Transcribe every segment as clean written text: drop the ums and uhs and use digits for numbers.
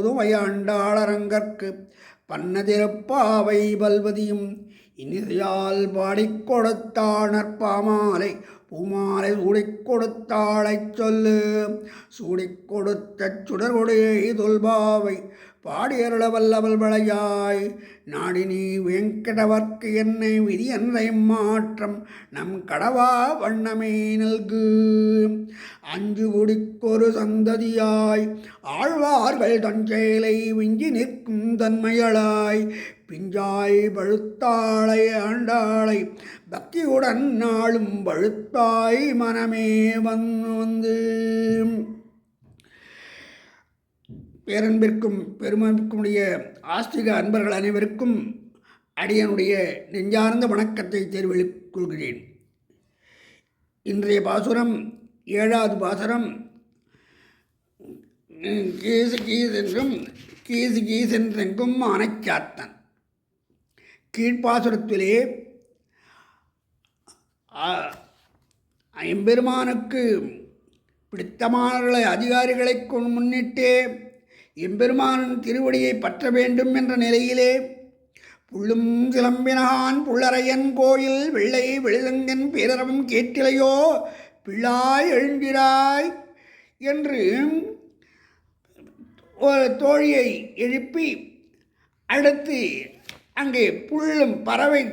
புதுமையாண்டாளரங்கற்கு பன்னதிருப்பாவை பல்வதியும் இனிதையால் பாடிக் கொடுத்தாணர் பாமாலை பூமாலை சூடிக் கொடுத்தாளைச் சொல்லு. சூடிக் கொடுத்த சுடர்கொடியை தொல்பாவை பாடியருள வல்லவள் விளையாய். நாடினி வெங்கடவர்க்கு என்னை விதி என்ற மாற்றம் நம் கடவா வண்ணமே நல்கு. அஞ்சு குடிக்கொரு சந்ததியாய் ஆழ்வார்கள் தஞ்சேலை விஞ்சி நிற்கும் தன்மையளாய். பிஞ்சாய் பழுத்தாளை ஆண்டாளை பக்தியுடன் நாளும் பழுத்தாய் மனமே வந்து. பேரன்பிற்கும் பெருமைக்குரிய ஆஸ்திக அன்பர்கள் அனைவருக்கும் அடியனுடைய நெஞ்சார்ந்த வணக்கத்தை தெரிவித்துக் கொள்கிறேன். இன்றைய பாசுரம் 7வது பாசுரம். கீசு கீசென்றும் கீசு கீசென்றெங்கும் ஆனைச்சாத்தன். கீழ்ப்பாசுரத்திலே எம்பெருமானுக்கு பிடித்தமான அதிகாரிகளை முன்னிட்டே எம்பெருமானின் திருவடியை பற்ற வேண்டும் என்ற நிலையிலே புள்ளும் சிலம்பினான் புள்ளரையன் கோயில் வெள்ளை வெளிதங்கன் பேரரவம் கேட்டிலையோ பிள்ளாய் எழுந்திராய் என்று ஒரு தோழியை எழுப்பி அடுத்து அங்கே புள்ளும் பறவை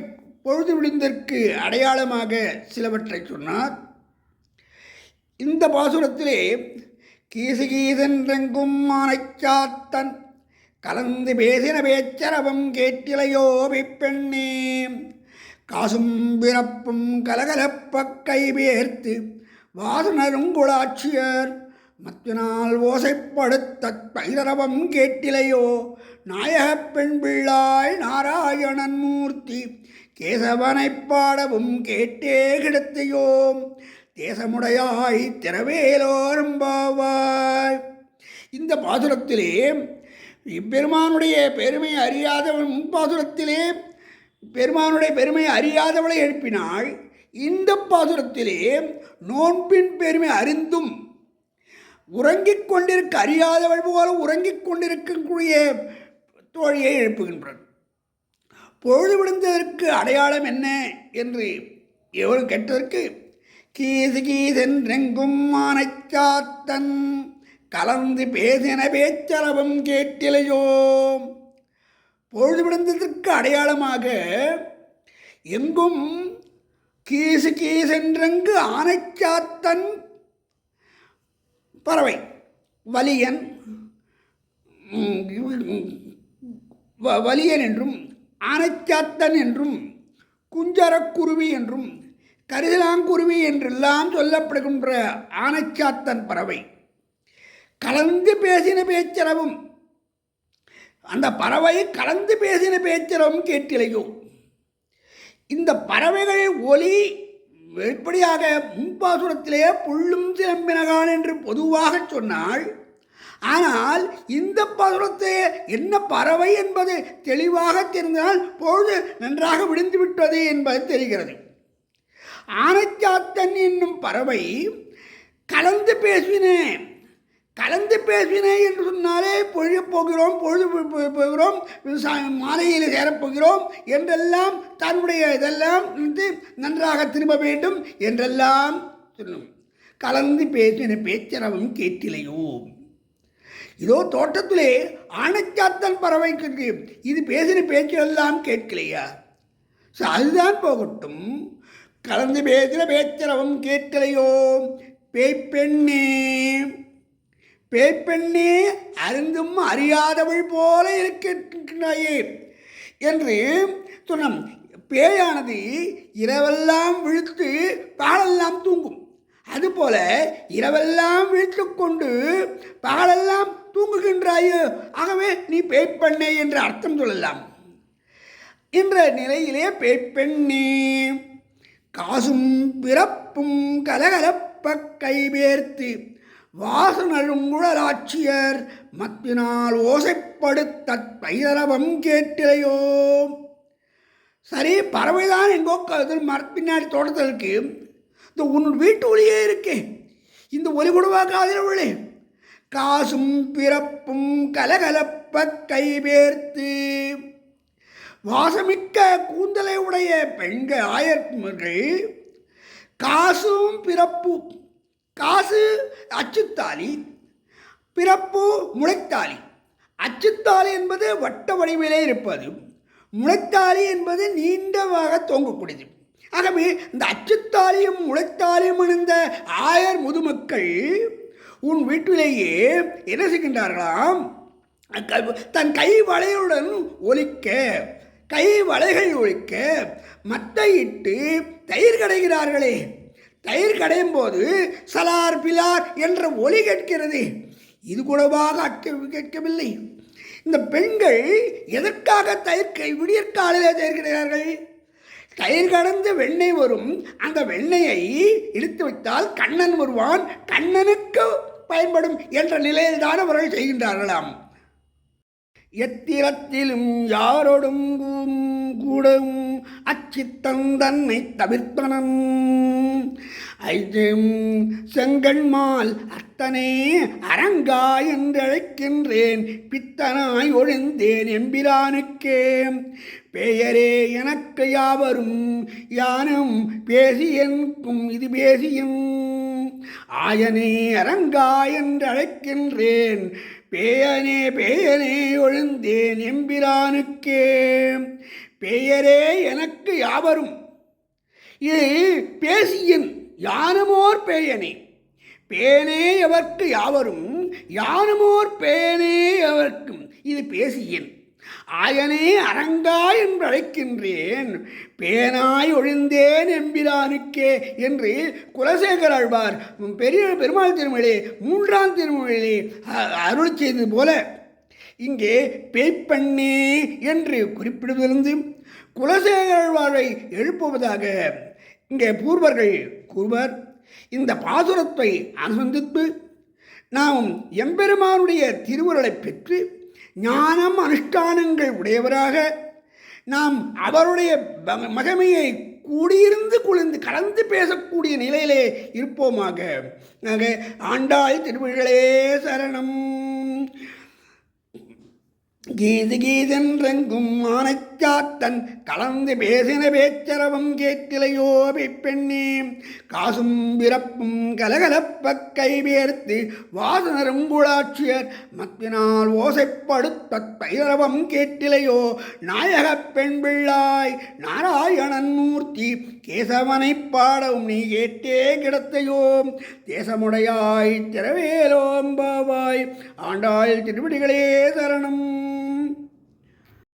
பொழுது விழுந்ததற்கு அடையாளமாக சிலவற்றை சொன்னார். இந்த பாசுரத்திலே கீசு கீசென்றெங்கும் ஆனைச்சாத்தன் கலந்து பேசின பேச்சரவம் கேட்டிலையோ பெண்ணே. காசும் பிறப்பும் கலகலப்ப கைபேர்த்து வாசனருங்குளாட்சியர் மத்தினால் ஓசைப்படுத்த பைரவம் கேட்டிலையோ. நாயகப் பெண் பிள்ளாய் நாராயணன் மூர்த்தி கேசவனைப் பாடவும் கேட்டே கிடத்தையோம் தேசமுடையாய் திரவேலோரம்பாவாய். இந்த பாசுரத்திலே பெருமானுடைய பெருமை அறியாதவன் பாசுரத்திலே பெருமானுடைய பெருமை அறியாதவளை எழுப்பினாள். இந்த பாசுரத்திலே நோன்பின் பெருமை அறிந்தும் உறங்கிக் கொண்டிருக்க அறியாதவள் போல உறங்கிக் கொண்டிருக்கக்கூடிய தோழியை எழுப்புகின்றான். பொழுது விழுந்ததற்கு அடையாளம் என்ன என்று எவரும் கேட்டதற்கு கீசு கீசென்றெங்கும் ஆனைச்சாத்தன் கலந்து பேசின பேச்சரவம் கேட்டிலையோ. பொழுது விழுந்ததற்கு அடையாளமாக எங்கும் கீசு கீசென்றெங்கு ஆனைச்சாத்தன் பறவை வலியன் வலியன் என்றும் ஆனைச்சாத்தன் என்றும் குஞ்சரக்குருவி என்றும் கரிசலாங்குருவி என்றெல்லாம் சொல்லப்படுகின்ற ஆனைச்சாத்தன் பறவை கலந்து பேசின பேச்சரவும் அந்த பறவை கலந்து பேசின பேச்சரவும் கேட்டிலையோ. இந்த பறவைகள் ஒலி வெளிப்படையாக முன்பாசுரத்திலே புள்ளும் சிலம்பினகான் என்று பொதுவாக சொன்னாள். ஆனால் இந்த பாசுரத்தை என்ன பறவை என்பது தெளிவாக தெரிந்தால் பொழுது நன்றாக விழுந்துவிட்டது என்பது தெரிகிறது. ஆனைச்சாத்தன் என்னும் பறவை கலந்து பேசினேன் என்று சொன்னாலே பொழுது போகிறோம் மாலையில் சேரப்போகிறோம் என்றெல்லாம் தன்னுடைய இதெல்லாம் நன்றாக திரும்ப வேண்டும் என்றெல்லாம் சொல்லும். கலந்து பேசின பேச்சரவும் கேட்டிலையோ. இதோ தோட்டத்திலே ஆனைச்சாத்தன் பறவைக்கு இது பேசின பேச்செல்லாம் கேட்கலையா? அதுதான் போகட்டும். கலந்து பேசின பேச்சரவும் கேட்கலையோ. பேய்ப்பெண்ணே அறிந்தும் அறியாதவள் போல இருக்கின்றாயே என்று சொன்ன. பேயானது இரவெல்லாம் விழித்து பகலெல்லாம் தூங்கும். அதுபோல இரவெல்லாம் விழித்து கொண்டு பகலெல்லாம் தூங்குகின்றாயோ, ஆகவே நீ பேய்ப்பெண்ணே என்று அர்த்தம் சொல்லலாம் என்ற நிலையிலே பேய்ப்பெண்ணே காசும் பிறப்பும் கலகலப்ப கைபேர்த்து வாசனருங்குழலாட்சியர் மத்தினால் ஓசைப்படுத்த பைரவம் கேட்டிலையோ. சரி, பறவைதான் எங்கோ பின்னாடி தோட்டத்தில் இருக்கு. இந்த உன் வீட்டு ஒளியே இருக்கே, இந்த ஒலி கூடவா காதில் உள்ளே காசும் பிறப்பும் கலகலப்ப கைபேர்த்து. வாசமிக்க கூந்தலை உடைய பெண்கள் ஆயர்கள் காசும் பிறப்பு, காசு அச்சுத்தாலி, பிறப்பு முளைத்தாலி. அச்சுத்தாலி என்பது வட்ட வடிவிலே இருப்பது, முளைத்தாலி என்பது நீண்டவாக தொங்கக்கூடியது. ஆகவே இந்த அச்சுத்தாலியும் முளைத்தாலியும் அணிந்த ஆயர் முதுமக்கள் உன் வீட்டிலேயே என்ன செய்கின்றார்களாம்? தன் கை வளையுடன் ஒலிக்க, கை வளைகள் ஒலிக்க மத்தையிட்டு தயிர் கடைகிறார்களே. தயிர் கடையும் போது சலார் பிலார் என்ற ஒலி கேட்கிறது. இது கூடவாக கேட்கவில்லை. இந்த பெண்கள் எதற்காக விடியற்காலையில் தயிர் கிடைக்கிறார்கள்? தயிர் கடந்து வெண்ணெய் வரும். அந்த வெண்ணெயை இழுத்து வைத்தால் கண்ணன் வருவான், கண்ணனுக்கு பயன்படும் என்ற நிலையில்தான் அவர்கள் செய்கின்றார்களாம். எத்திரத்திலும் யாரோடும் கூடும் அச்சித்தன் தன்னை தவிர்த்தனன் ஐஜம் செங்கண்மால் அத்தனே அரங்கா என்றழைக்கின்றேன் பித்தனாய் ஒழிந்தேன் எம்பிரானுக்கே. பெயரே எனக்கு யாவரும் யானும் பேசியன்கும் இது பேசியும் ஆயனே அரங்கா என்றழைக்கின்றேன் பேயனே பேயனே ஒழிந்தேன் எம்பிரானுக்கே. பெயரே எனக்கு யாவரும், இது பேசியன் யானுமோர் பேயனே. பேனே எவர்க்கு யாவரும் யானுமோர் பேனே எவர்க்கும், இது பேசியன். ஆயனே அரங்கா என்று அழைக்கின்றேன், பேனாய் ஒழிந்தேன் எம்பிரானுக்கே என்று குலசேகர ஆழ்வார் பெருமாள் திருமொழியிலே 3ஆம் திருமொழியிலே அருள் செய்தது போல இங்கே பேய்ப்பண்ணே என்று குறிப்பிடுவதிலிருந்து குலசேகர ஆழ்வாரை எழுப்புவதாக இங்கே பூர்வர்கள் கூறுவர். இந்த பாசுரத்தை அனுசந்தித்து நாம் எம்பெருமானுடைய திருவுருளை பெற்று ஞானம் அனுஷ்டானங்கள் உடையவராக நாம் அவருடைய மகிமையை கூடியிருந்து குளிர்ந்து கலந்து பேசக்கூடிய நிலையிலே இருப்போமாக. ஆண்டாள் திருவிழே சரணம். கீது கீதென்றெங்கும் ஆனைச்சாத்தன் கலந்து பேசின பேச்சரவம் கேட்டிலையோ பெண்ணே. காசும் பிறப்பும் கலகலப்ப கைபேர்த்து வாசனரும் குழாட்சியர் மத்தினால் ஓசைப்படுத்த பைரவம் கேட்டிலையோ. நாயகப் பெண் பிள்ளாய் நாராயணன் மூர்த்தி கேசவனை பாடவும் நீ கேட்டே கிடத்தையோ. தேசமுடையாய் திரவேலோம்பாவாய். ஆண்டாள் திருவடிகளே சரணம்.